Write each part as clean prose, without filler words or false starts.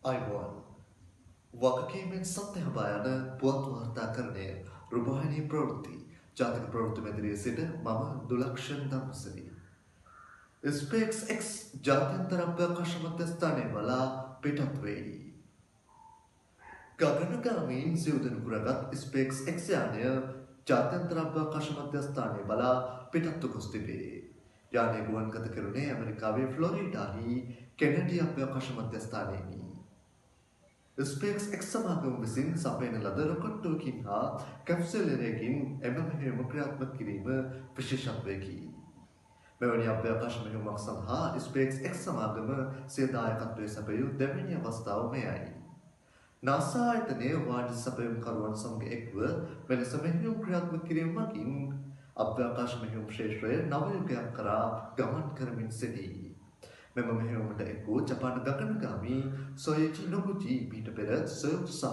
අයිබෝන් වගකීමෙන් සත්‍ය හඹා යන පුවත් වාර්තාකරණය රූපවාහිනී ප්‍රවෘත්ති ජාතික ප්‍රවෘත්ති මැදිරියේ සිට මම දුලක්ෂණ ධම්මසිරි ස්පේක්ස් එක්ස් ජාත්‍යන්තර අවකාශ මධ්‍යස්ථානයේ බලා පිටත් වෙයි. ගගනගාමීන් සිව්දෙනෙකු රැගත් ස්පේක්ස් එක්ස් යානය ජාත්‍යන්තර අවකාශ මධ්‍යස්ථානයේ බලා පිටත්ව ගොස් තිබේ. යානය ගුවන්ගත කෙරුණේ ඇමරිකාවේ ෆ්ලොරිඩාහි කෙනඩි අවකාශ මධ්‍යස්ථානයේදී. ස්පේක්ස් එක්ස් සමාගම විසින් සපයන ලද රොකට්ටුවකින් හා කැප්සුලයකින් එම මෙහෙයුම ක්‍රියාත්මක කිරීම විශේෂත්වයකි. මෙවැනි අවකාශ මෙහෙයුමක් සඳහා ස්පේක්ස් එක්ස් සමාගම සිය දායකත්වය සැපයූ දෙවැනි අවස්ථාව මෙයයි. නාසා ආයතනයේ වාණිජ සැපයුම්කරුවන් සමග එක්ව මෙලෙස මෙහෙයුම් ක්‍රියාත්මක කිරීම මගින් අවකාශ මෙහෙයුම් ක්ෂේත්‍රය නව යුගයක් කරා ගමන් කරමින් සිටී. මෙම මෙහෙයුමට එක් වූ ජපාන ගගනගාමී සොයුචි නොබුචි මීට පෙර සොයුත් සහ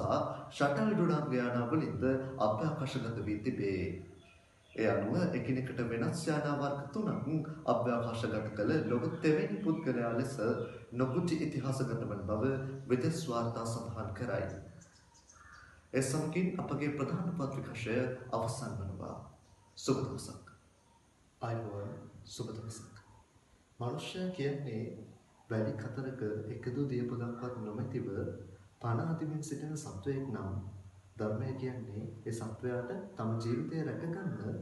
ෂටල් ඩොඩාංග යානා වලින්ද අවකාශගත වී තිබේ. ඒ අනුව එකිනෙකට වෙනස් යානා වර්ග තුනක් අවකාශගත කළ ලොව තෙවැනි පුද්ගලයා ලෙස නොබුචි ඉතිහාසගත වන බව විදෙස් වාර්තා සඳහන් කරයි. ඒ සමගින් අපගේ ප්‍රධාන පත්‍රිකාශය අවසන් වනවා. සුබ දවසක්. අයිබෝන් සුබ දවසක්. මනුෂ්‍යයා කියන්නේ වැඩි කතරක එකදු දියපොදක්වත් නොමැතිව පණ අදිමින් සිටින සත්වයෙක් නම් ධර්මය කියන්නේ ඒ සත්වයාට තම ජීවිතය රැකගන්න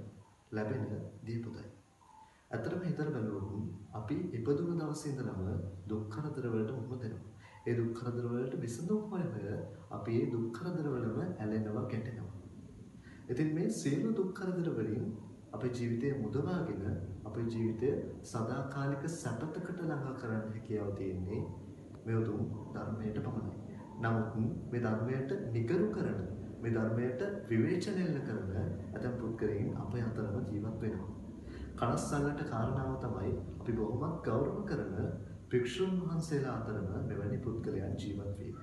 ලැබෙන දියපොදයි. ඇත්තටම හිතලා බලුවොත් අපි ඉපදුණු දවසේ ඉඳලම දුක් කරදර වලට මුහුණ දෙනවා. ඒ දුක් කරදර වලට විසඳුම් හොය අපි ඒ දුක් කරදර වලම ඇලෙනවා ගැටෙනවා. ඉතින් මේ සියලු දුක් කරදර වලින් අපේ ජීවිතය මුදවාගෙන අපේ ජීවිතය සදාකාලික සැපතකට ළඟා කරන්න හැකියාව තියෙන්නේ මේ උතුම් ධර්මයට පමණයි. නමුත් මේ ධර්මයට නිගරු කරන, මේ ධර්මයට විවේචනය කරන ඇතැම් පුද්ගලයන් අපේ අතරම ජීවත් වෙනවා. කනස්සල්ලට කාරණාව තමයි අපි බොහොමත් ගෞරව කරන භික්ෂුන් වහන්සේලා අතරම මෙවැනි පුද්ගලයන් ජීවත් වී.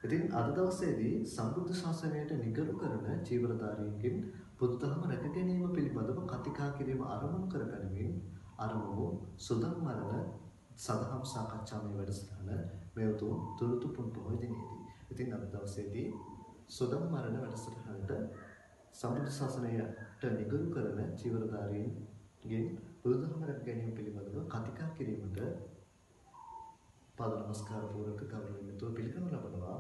ඉතින් අද දවසේදී සම්බුද්ධ ශාසනයට නිගරු කරන චීවරධාරීන්ගෙන් බුදුදහම රැක ගැනීම පිළිබඳව කතිකා කිරීම ආරම්භ කරගනිමින් ආරම්භ සුදම් මරණ සදහම් සාකච්ඡාමය වැඩසටහන මේ උතුම් තුරුතුපුන් පොහොය දිනේදී. ඉතින් අද දවසේදී සුදම් මරණ වැඩසටහනට සම්බුද්ධ ශාසනයට නිගරු කරන චීවරධාරීන්ගෙන් බුදුදහම රැක ගැනීම පිළිබඳව කතිකා කිරීමට පාද නමස්කාර පූර්වක ගෞරවයෙන් යුතුව පිළිගනු ලබනවා.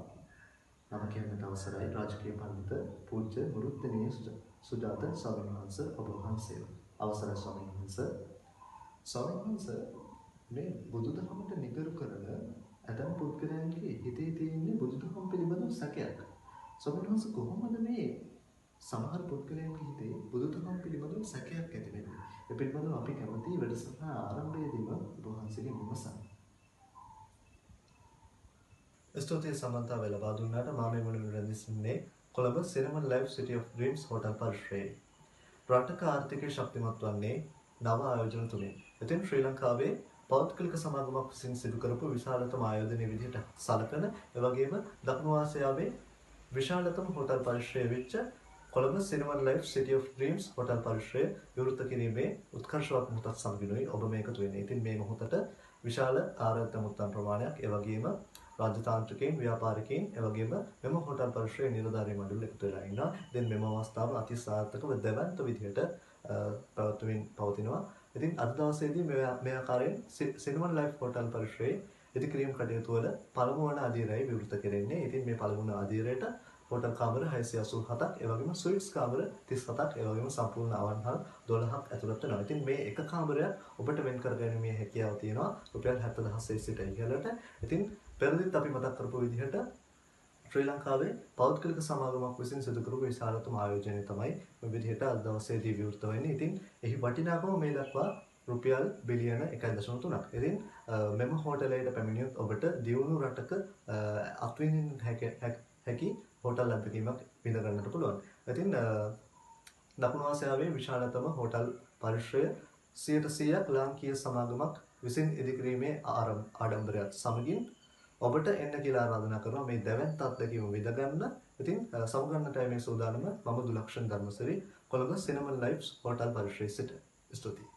නම කියන්නට අවසරයි රාජකීය පඬිත පූජ්‍ය මුරුත්තනීය සුජාත ස්වාමීන් වහන්සේ ඔබ වහන්සේව. අවසරයි ස්වාමීන් වහන්සේ. ස්වාමීන් වහන්සේ මේ බුදුදහමට නිගරු කරන ඇතම් පුද්ගලයන්ගේ හිතේ තියෙන බුදුදහම පිළිබඳව සැකයක්. ස්වාමීන් වහන්සේ කොහොමද මේ සමහර පුද්ගලයන්ගේ හිතේ බුදුදහම පිළිබඳව සැකයක් ඇති වෙන්නේ? ඒ පිළිබඳව අපි කැමති වැඩසටහන ආරම්භයේදීම ඔබ වහන්සේගෙන් විමසන්න. ස්තුතියි සමන්තාව ලබා දුන්නාට මම මේ මොන රැඳින්නේ කොළඹ සිනමන් ලයිව් සිටි ඔෆ් ඩ්‍රීම්ස් හෝටල් පරිශ්‍රයේ. රටක ආර්ථිකය ශක්තිමත් වන්නේ නව ආයෝජන තුලින්. ඉතින් ශ්‍රී ලංකාවේ පෞද්ගලික සමාගමක් විසින් සිදු කරපු විශාලතම ආයෝජනයේ විදිහට සැලකන එවැගේම දකුණු ආසියාවේ විශාලතම හෝටල් පරිශ්‍රය වෙච්ච කොළඹ සිනමන් ලයිව් සිටි ඔෆ් ඩ්‍රීම්ස් හෝටල් පරිශ්‍රය විවෘත කිරීමේ උත්කර්ෂවත් මොහොතක් සමගිනුයි ඔබ මේකතු වෙන්නේ. ඉතින් මේ මොහොතට විශාල ආරාධිත මුත්තන් ප්‍රමාණයක් එවැගේම රාජතාන්ත්‍රිකයන් ව්‍යාපාරිකයන් එවැගේම මෙම හෝටල් පරිශ්‍රයේ නිලධාරී මණ්ඩල එකතු වෙලා ඉන්නවා. දැන් මෙම අවස්ථාව අති සාර්ථකව දෙවන්ත විදිහට පැවැත්වෙමින් පවතිනවා. ඉතින් අද දවසේදී මේ ආකාරයෙන් සිනමන් ලයිව් හෝටල් පරිශ්‍රයේ ඉදිකිරීම් කටයුතු වල පළමු වන අධීරයයි විවෘත කෙරෙන්නේ. ඉතින් මේ පළමු වන අධීරයට හෝටල් කාමර 687ක් එවැගේම ස්වීට්ස් කාමර 37ක් එවැගේම සම්පූර්ණ අවන්හල් 12ක් ඇතුළත් වෙනවා. ඉතින් මේ එක කාමරයක් ඔබට වෙන් කරගැනීමේ හැකියාව තියෙනවා රුපියල් 70000 සිට ඉහළට. ඉතින් පෙරදිත් අපි මතක් කරපු විදිහට ශ්‍රී ලංකාවේ පෞද්ගලික සමාගමක් විසින් සිදු කරපු විශාලතම ආයෝජනය තමයි මේ විදිහට අද දවසේදී විවෘත වෙන්නේ. ඉතින් එහි වටිනාකම මේ දක්වා රුපියල් බිලියන 1.3ක්. ඉතින් මෙම හෝටලයට පැමිණියොත් ඔබට දියුණු රටක අත්විඳින්න හැකි හෝටල් ලැබීමක් විඳ ගන්නට පුළුවන්. ඉතින් දකුණු ආසියාවේ විශාලතම හෝටල් පරිශ්‍රය 100% ලාංකීය සමාගමක් විසින් ඉදිකිරීමේ ආඩම්බරයත් සමගින් ඔබට එන්න කියලා ආරාධනා කරනවා මේ දැවැන්ත අත්දැකීම විඳ ගන්න. ඉතින් සමගන්නටයි මේ සූදානම. මම දුලක්ෂණ ධර්මසිරි කොළඹ සිනමන් ලයිව්ස් හෝටල් පරිශ්‍රයේ සිට. ස්තුතියි.